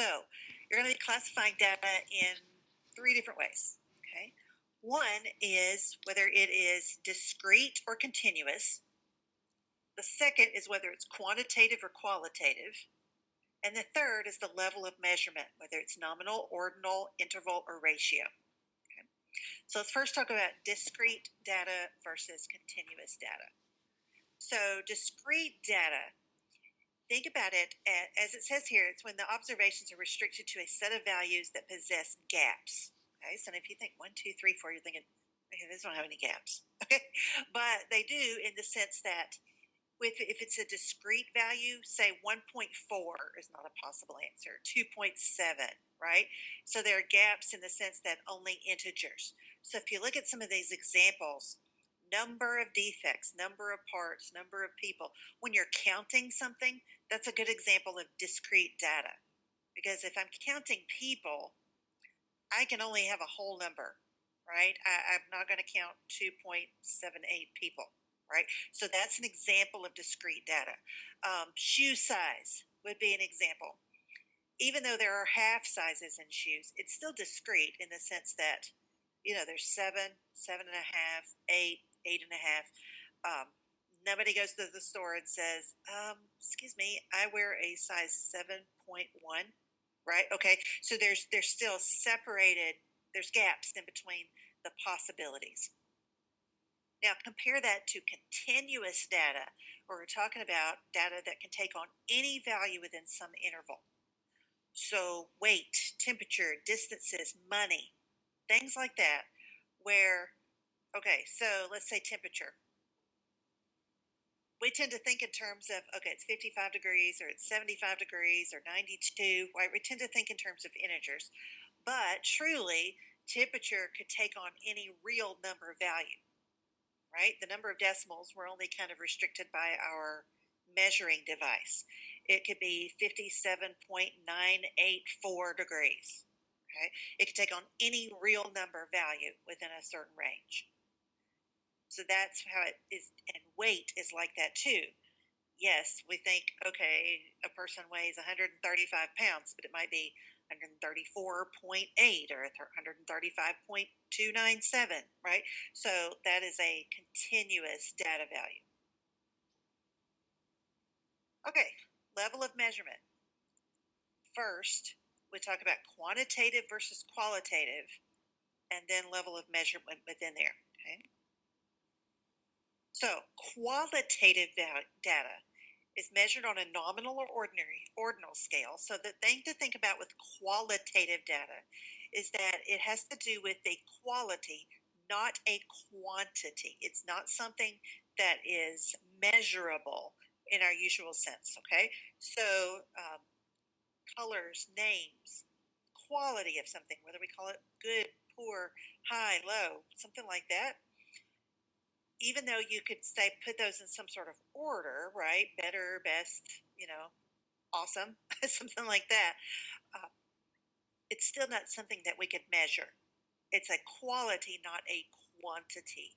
So you're going to be classifying data in three different ways. Okay. One is whether it is discrete or continuous. The second is whether it's quantitative or qualitative. And the third is the level of measurement, whether it's nominal, ordinal, interval, or ratio. Okay. So let's first talk about discrete data versus continuous data. So discrete data, think about it as it says here, it's when the observations are restricted to a set of values that possess gaps. Okay, so if you think 1, 2, 3, 4, you're thinking, okay, this don't have any gaps. Okay, but they do in the sense that if it's a discrete value, say 1.4 is not a possible answer, 2.7, right? So there are gaps in the sense that only integers. So if you look at some of these examples, number of defects, number of parts, number of people, when you're counting something, that's a good example of discrete data. Because if I'm counting people, I can only have a whole number, right? I'm not going to count 2.78 people. Right? So that's an example of discrete data. Shoe size would be an example. Even though there are half sizes in shoes, it's still discrete in the sense that, there's 7, 7.5, 8, 8.5. Nobody goes to the store and says, excuse me, I wear a size 7.1, right? Okay, so there's still separated, there's gaps in between the possibilities. Now, compare that to continuous data, where we're talking about data that can take on any value within some interval. So weight, temperature, distances, money, things like that, where, okay, so let's say temperature. We tend to think in terms of, okay, it's 55 degrees or it's 75 degrees or 92, right? We tend to think in terms of integers. But truly, temperature could take on any real number value. Right? The number of decimals, we're only kind of restricted by our measuring device. It could be 57.984 degrees. Okay? It could take on any real number value within a certain range. So that's how it is, and weight is like that too. Yes, we think, okay, a person weighs 135 pounds, but it might be 134.8 or 135.297, right? So that is a continuous data value. Okay, level of measurement. First, we talk about quantitative versus qualitative, and then level of measurement within there. Okay. So qualitative data is measured on a nominal or ordinal scale. So the thing to think about with qualitative data is that it has to do with a quality, not a quantity. It's not something that is measurable in our usual sense, okay? So colors, names, quality of something, whether we call it good, poor, high, low, something like that. Even though you could say put those in some sort of order, right? Better, best, awesome, something like that. It's still not something that we could measure. It's a quality, not a quantity.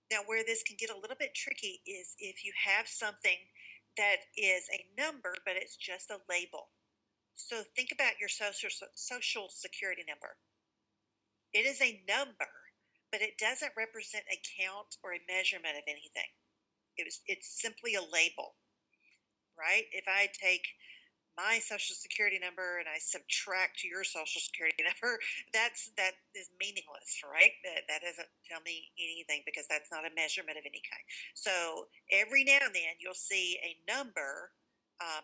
Now, where this can get a little bit tricky is if you have something that is a number, but it's just a label. So think about your social security number. It is a number, but it doesn't represent a count or a measurement of anything. It's simply a label, right? If I take my social security number and I subtract your social security number, that is meaningless, right? That doesn't tell me anything because that's not a measurement of any kind. So every now and then you'll see a number,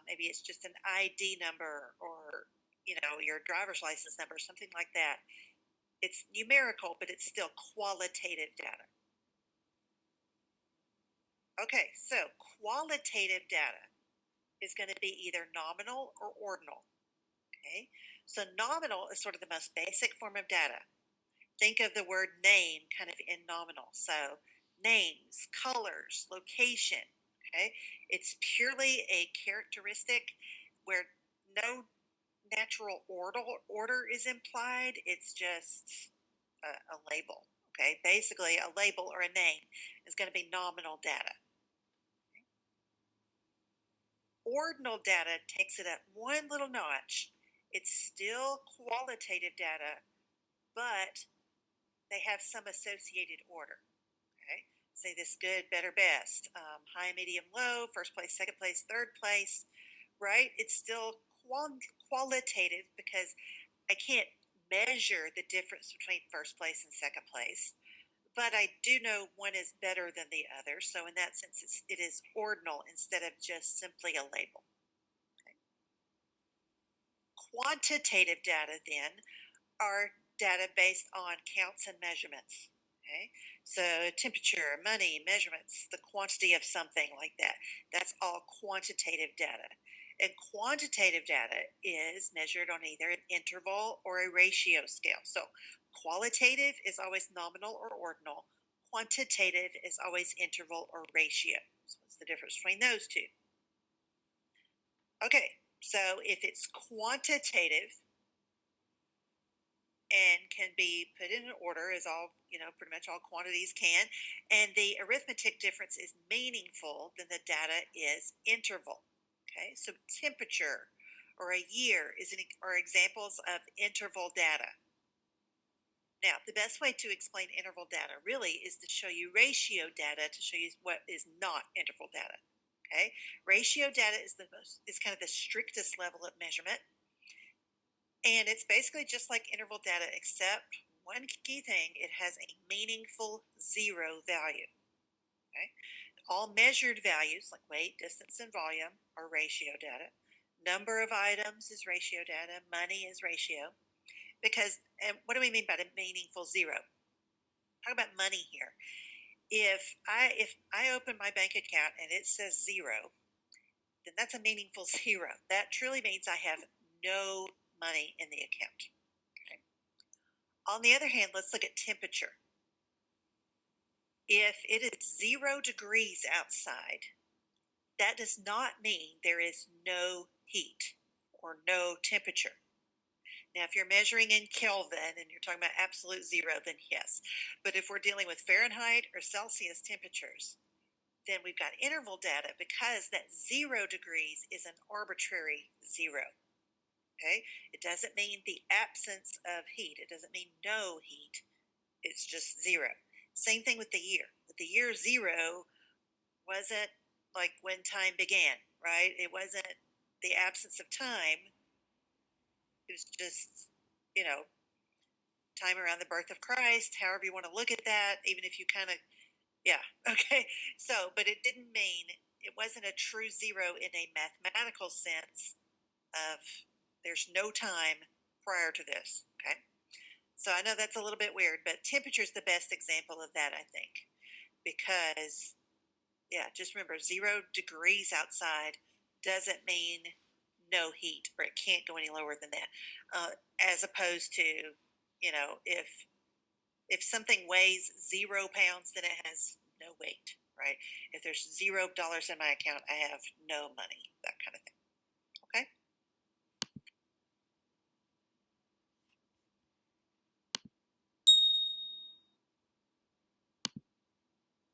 maybe it's just an ID number or your driver's license number, something like that. It's numerical, but it's still qualitative data. Okay, so qualitative data is going to be either nominal or ordinal. Okay, so nominal is sort of the most basic form of data. Think of the word name kind of in nominal. So names, colors, location. Okay, it's purely a characteristic where no natural order is implied. It's just a label. Okay, basically a label or a name is going to be nominal data. Ordinal data takes it up one little notch It's still qualitative data, but they have some associated order. Okay, say this: good, better, best, high, medium, low, first place, second place, third place, right? It's still qualitative because I can't measure the difference between first place and second place, but I do know one is better than the other. So in that sense, it is ordinal instead of just simply a label. Okay. Quantitative data then are data based on counts and measurements. Okay, so temperature, money, measurements, the quantity of something like that. That's all quantitative data. And quantitative data is measured on either an interval or a ratio scale. So qualitative is always nominal or ordinal. Quantitative is always interval or ratio. So what's the difference between those two? Okay, so if it's quantitative, and can be put in an order as all, pretty much all quantities can, and the arithmetic difference is meaningful, then the data is interval. Okay, so temperature or a year are examples of interval data. Now, the best way to explain interval data really is to show you ratio data to show you what is not interval data. Okay, ratio data is kind of the strictest level of measurement. And it's basically just like interval data, except one key thing: it has a meaningful zero value. Okay? All measured values like weight, distance, and volume are ratio data. Number of items is ratio data. Money is ratio. Because, and what do we mean by a meaningful zero? Talk about money here. If I open my bank account and it says zero, then that's a meaningful zero. That truly means I have no money in the account. Okay. On the other hand, let's look at temperature. If it is 0 degrees outside, that does not mean there is no heat or no temperature. Now, if you're measuring in Kelvin and you're talking about absolute zero, then yes. But if we're dealing with Fahrenheit or Celsius temperatures, then we've got interval data because that 0 degrees is an arbitrary zero. Okay, it doesn't mean the absence of heat. It doesn't mean no heat. It's just zero. Same thing with the year. With the year zero wasn't like when time began, right? It wasn't the absence of time. It was just, you know, time around the birth of Christ, however you want to look at that, even if you kind of, yeah, okay. So, but it didn't mean, it wasn't a true zero in a mathematical sense of there's no time prior to this, okay? So I know that's a little bit weird, but temperature is the best example of that, I think, because, yeah, just remember 0 degrees outside doesn't mean no heat, or it can't go any lower than that. As opposed to, if something weighs 0 pounds, then it has no weight, right? If there's $0 in my account, I have no money.